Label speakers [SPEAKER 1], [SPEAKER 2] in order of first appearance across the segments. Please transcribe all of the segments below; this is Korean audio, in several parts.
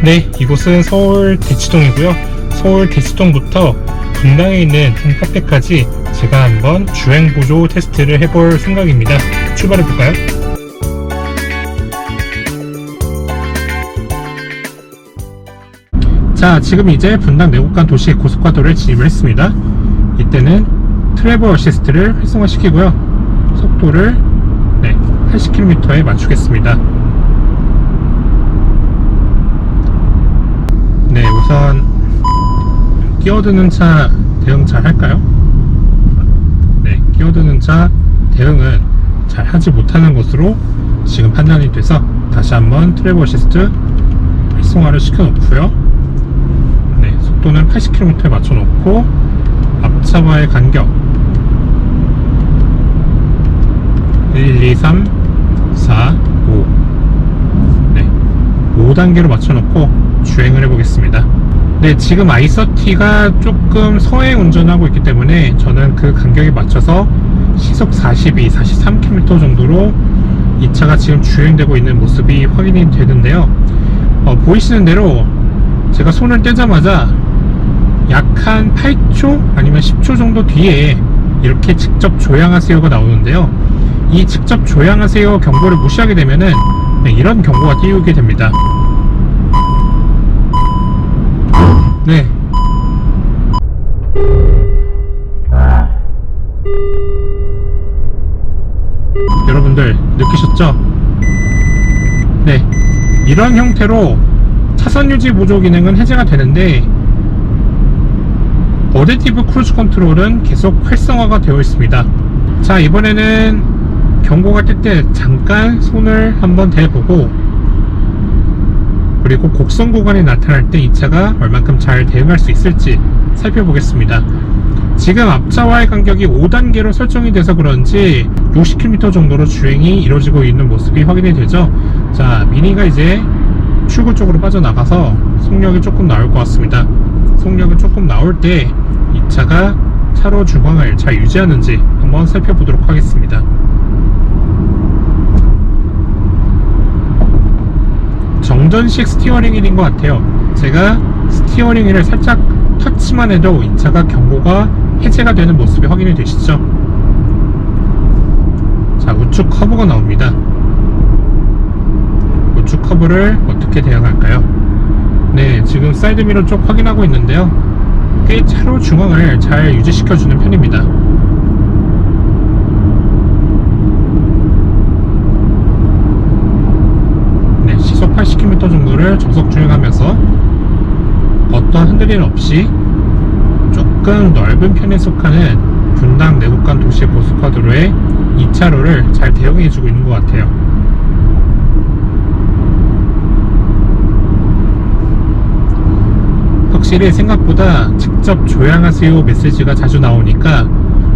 [SPEAKER 1] 네, 이곳은 서울 대치동이고요. 서울 대치동부터 분당에 있는 한 카페까지 제가 한번 주행보조 테스트를 해볼 생각입니다. 출발해볼까요? 자, 지금 이제 분당 내곡간 도시 고속화도를 진입을 했습니다. 이때는 트래블 어시스트를 활성화시키고요. 속도를 80km에 맞추겠습니다. 네, 우선 끼어드는 차 대응 잘 할까요? 네, 끼어드는 차 대응은 잘 하지 못하는 것으로 지금 판단이 돼서 다시 한번 트래블 어시스트 활성화를 시켜 놓고요. 네, 속도는 80km에 맞춰 놓고 앞차와의 간격 1, 2, 3, 4, 5 네, 5단계로 맞춰 놓고 주행을 해보겠습니다. 네, 지금 i30가 조금 서행 운전하고 있기 때문에 저는 그 간격에 맞춰서 시속 42, 43km 정도로 이 차가 지금 주행되고 있는 모습이 확인이 되는데요. 보이시는 대로 제가 손을 떼자마자 약 한 8초 아니면 10초 정도 뒤에 이렇게 직접 조향하세요가 나오는데요. 이 직접 조향하세요 경보를 무시하게 되면은 이런 경고가 띄우게 됩니다. 네. 여러분들 느끼셨죠? 네. 이런 형태로 차선 유지 보조 기능은 해제가 되는데 어댑티브 크루즈 컨트롤은 계속 활성화가 되어 있습니다. 자, 이번에는 경고가 뜰 때 잠깐 손을 한번 대보고 그리고 곡선 구간이 나타날 때 이 차가 얼만큼 잘 대응할 수 있을지 살펴보겠습니다. 지금 앞차와의 간격이 5단계로 설정이 돼서 그런지 60km 정도로 주행이 이루어지고 있는 모습이 확인이 되죠. 자, 미니가 이제 출구 쪽으로 빠져나가서 속력이 조금 나올 것 같습니다. 속력이 조금 나올 때 이 차가 차로 중앙을 잘 유지하는지 한번 살펴보도록 하겠습니다. 정전식 스티어링 휠인 것 같아요. 제가 스티어링 휠을 살짝 터치만 해도 이 차가 경고가 해제가 되는 모습이 확인이 되시죠? 자, 우측 커브가 나옵니다. 우측 커브를 어떻게 대응할까요? 네, 지금 사이드미러 쪽 확인하고 있는데요. 꽤 차로 중앙을 잘 유지시켜주는 편입니다. 네, 시속 80km 정도를 정속 주행하면서 어떠한 흔들림 없이 조금 넓은 편에 속하는 분당 내곡간 도시 고속화도로의 2차로를 잘 대응해주고 있는 것 같아요. 확실히 생각보다 직접 조향하세요 메시지가 자주 나오니까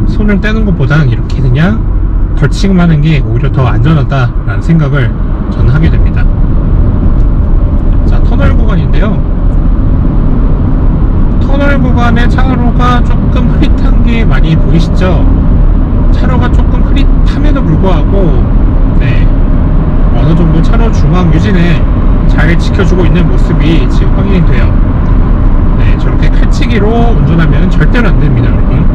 [SPEAKER 1] 손을 떼는 것보다는 이렇게 그냥 걸치기만 하는 게 오히려 더 안전하다 라는 생각을 저는 하게 됩니다. 자, 터널 구간인데요. 터널 구간의 차로가 조금 흐릿한 게 많이 보이시죠? 차로가 조금 흐릿함에도 불구하고 어느 정도 차로 중앙 유지는 잘 지켜주고 있는 모습이 지금 확인이 돼요. 네, 저렇게 칼치기로 운전하면 절대로 안 됩니다, 여러분.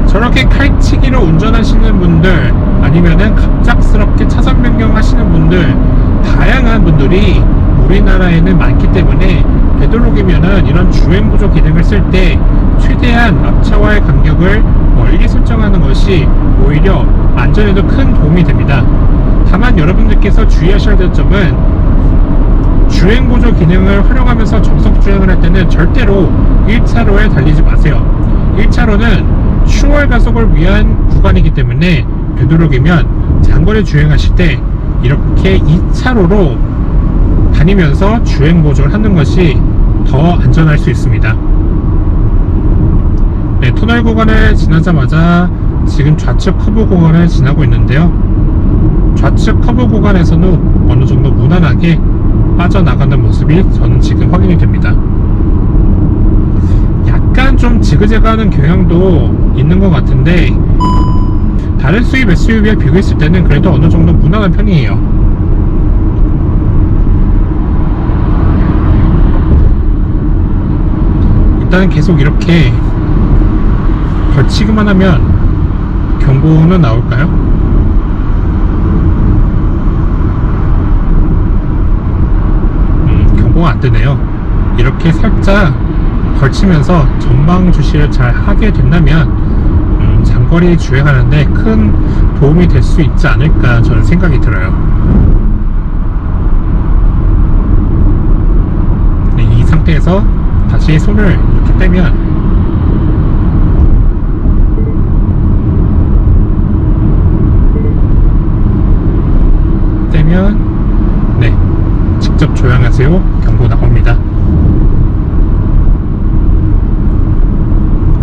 [SPEAKER 1] 저렇게 칼치기로 운전하시는 분들, 아니면은 갑작스럽게 차선 변경하시는 분들, 다양한 분들이 우리나라에는 많기 때문에 되도록이면은 이런 주행보조 기능을 쓸 때 최대한 앞차와의 간격을 멀리 설정하는 것이 오히려 안전에도 큰 도움이 됩니다. 다만 여러분들께서 주의하셔야 될 점은 주행보조 기능을 활용하면서 정속 주행을 할 때는 절대로 1차로에 달리지 마세요. 1차로는 추월 가속을 위한 구간이기 때문에 되도록이면 장거리 주행하실 때 이렇게 2차로로 다니면서 주행보조를 하는 것이 더 안전할 수 있습니다. 네, 터널 구간을 지나자마자 지금 좌측 커브 구간을 지나고 있는데요. 좌측 커브 구간에서는 어느 정도 무난하게 빠져나가는 모습이 저는 지금 확인이 됩니다. 약간 좀 지그재그하는 경향도 있는 것 같은데 다른 수입 SUV와 비교했을 때는 그래도 어느 정도 무난한 편이에요. 일단은 계속 이렇게 걸치기만 하면 경고는 나올까요? 경고가 안 뜨네요. 이렇게 살짝 걸치면서 전방 주시를 잘 하게 된다면 장거리 주행하는데 큰 도움이 될 수 있지 않을까 저는 생각이 들어요. 네, 이 상태에서 다시 손을 이렇게 떼면 네, 직접 조향하세요 경고 나옵니다.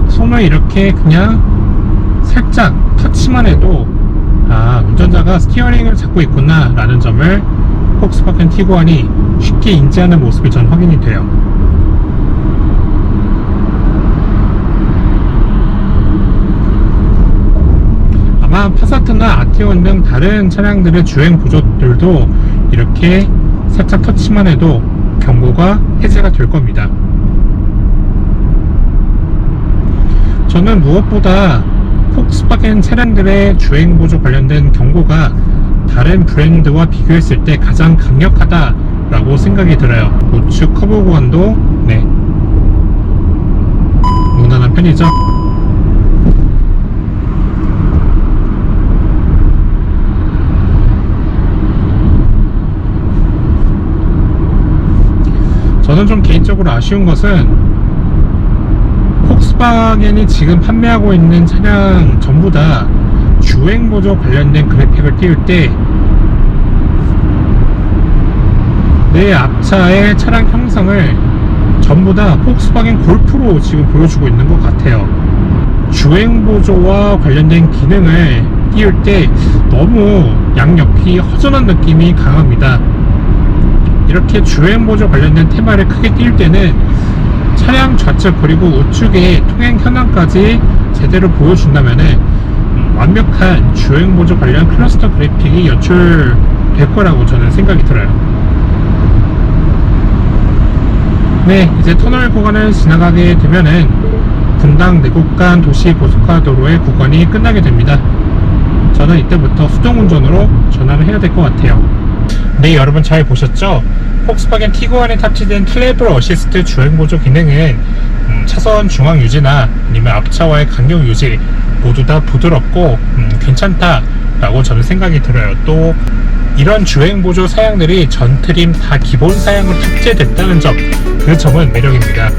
[SPEAKER 1] 손을 이렇게 그냥 살짝 터치만 해도 운전자가 스티어링을 잡고 있구나 라는 점을 폭스바겐 티구안이 쉽게 인지하는 모습이 전 확인이 돼요. 아마 파사트나 아티온 등 다른 차량들의 주행 보조들도 이렇게 살짝 터치만 해도 경고가 해제가 될 겁니다. 저는 무엇보다 폭스바겐 차량들의 주행 보조 관련된 경고가 다른 브랜드와 비교했을 때 가장 강력하다 라고 생각이 들어요. 우측 커브 구간도 무난한 편이죠. 저는 좀 개인적으로 아쉬운 것은 폭스바겐이 지금 판매하고 있는 차량 전부 다 주행보조 관련된 그래픽을 띄울 때 내 앞차의 차량 형상을 전부 다 폭스바겐 골프로 지금 보여주고 있는 것 같아요. 주행보조와 관련된 기능을 띄울 때 너무 양옆이 허전한 느낌이 강합니다. 이렇게 주행보조 관련된 테마를 크게 띄울 때는 차량 좌측 그리고 우측의 통행 현황까지 제대로 보여준다면은 완벽한 주행보조 관련 클러스터 그래픽이 연출될 거라고 저는 생각이 들어요. 네, 이제 터널 구간을 지나가게 되면은 분당 내곡간 도시 고속화 도로의 구간이 끝나게 됩니다. 저는 이때부터 수동운전으로 전환을 해야 될 것 같아요. 네, 여러분 잘 보셨죠? 폭스바겐 티구안에 탑재된 트래블 어시스트 주행보조 기능은 차선 중앙 유지나 아니면 앞차와의 간격 유지 모두 다 부드럽고 괜찮다 라고 저는 생각이 들어요. 또 이런 주행보조 사양들이 전 트림 다 기본 사양으로 탑재됐다는 점, 그 점은 매력입니다.